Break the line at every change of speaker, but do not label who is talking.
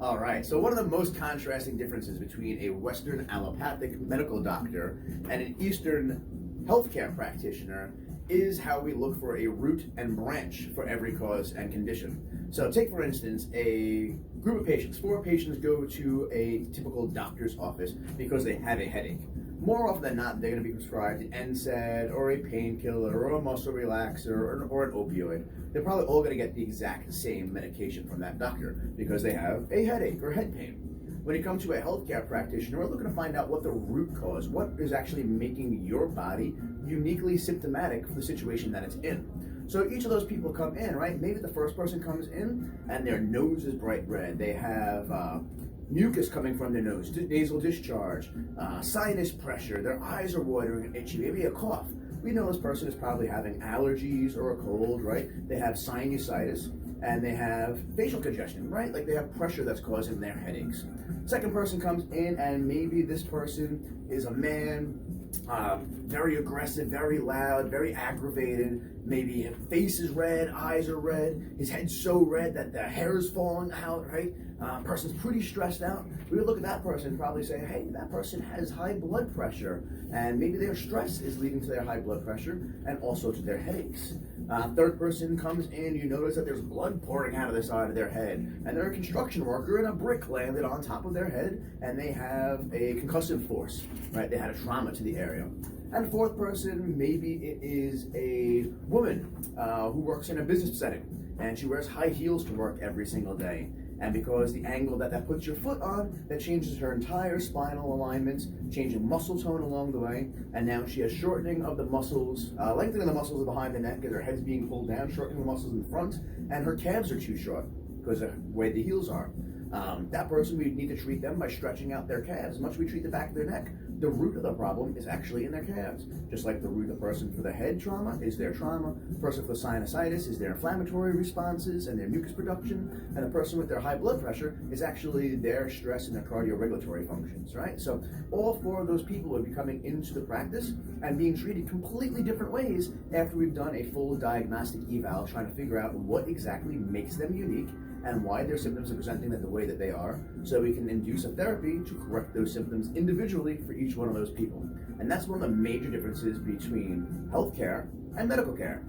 All right, so one of the most contrasting differences between a Western allopathic medical doctor and an Eastern healthcare practitioner is how we look for a root and branch for every cause and condition. So take, for instance, a group of patients. 4 patients go to a typical doctor's office because they have a headache. More often than not, they're going to be prescribed an NSAID or a painkiller or a muscle relaxer or an opioid. They're probably all going to get the exact same medication from that doctor because they have a headache or head pain. When you come to a healthcare practitioner, we're looking to find out what the root cause, what is actually making your body uniquely symptomatic for the situation that it's in. So each of those people come in, right? Maybe the first person comes in and their nose is bright red. They have mucus coming from their nose, nasal discharge, sinus pressure, their eyes are watering and itchy, maybe a cough. We know this person is probably having allergies or a cold, right? They have sinusitis and they have facial congestion, right? Like they have pressure that's causing their headaches. Second person comes in and maybe this person is a man, very aggressive, very loud, very aggravated. Maybe his face is red, eyes are red, his head's so red that the hair is falling out, right? Person's pretty stressed out. We would look at that person and probably say, hey, that person has high blood pressure, and maybe their stress is leading to their high blood pressure and also to their headaches. Third person comes in, you notice that there's blood pouring out of the side of their head, and they're a construction worker and a brick landed on top of their head, and they have a concussive force, right? They had a trauma to the area. And fourth person, maybe it is a woman who works in a business setting, and she wears high heels to work every single day. And because the angle that puts your foot on, that changes her entire spinal alignments, changing muscle tone along the way, and now she has shortening of the muscles, lengthening the muscles behind the neck because her head's being pulled down, shortening the muscles in the front, and her calves are too short because of the way the heels are. That person, we need to treat them by stretching out their calves. As much as we treat the back of their neck, the root of the problem is actually in their calves. Just like the root of the person for the head trauma is their trauma, the person for sinusitis is their inflammatory responses and their mucus production, and the person with their high blood pressure is actually their stress and their cardioregulatory functions, right? So all 4 of those people will be coming into the practice and being treated completely different ways after we've done a full diagnostic eval, trying to figure out what exactly makes them unique and why their symptoms are presenting the way that they are, so we can induce a therapy to correct those symptoms individually for each one of those people. And that's one of the major differences between healthcare and medical care.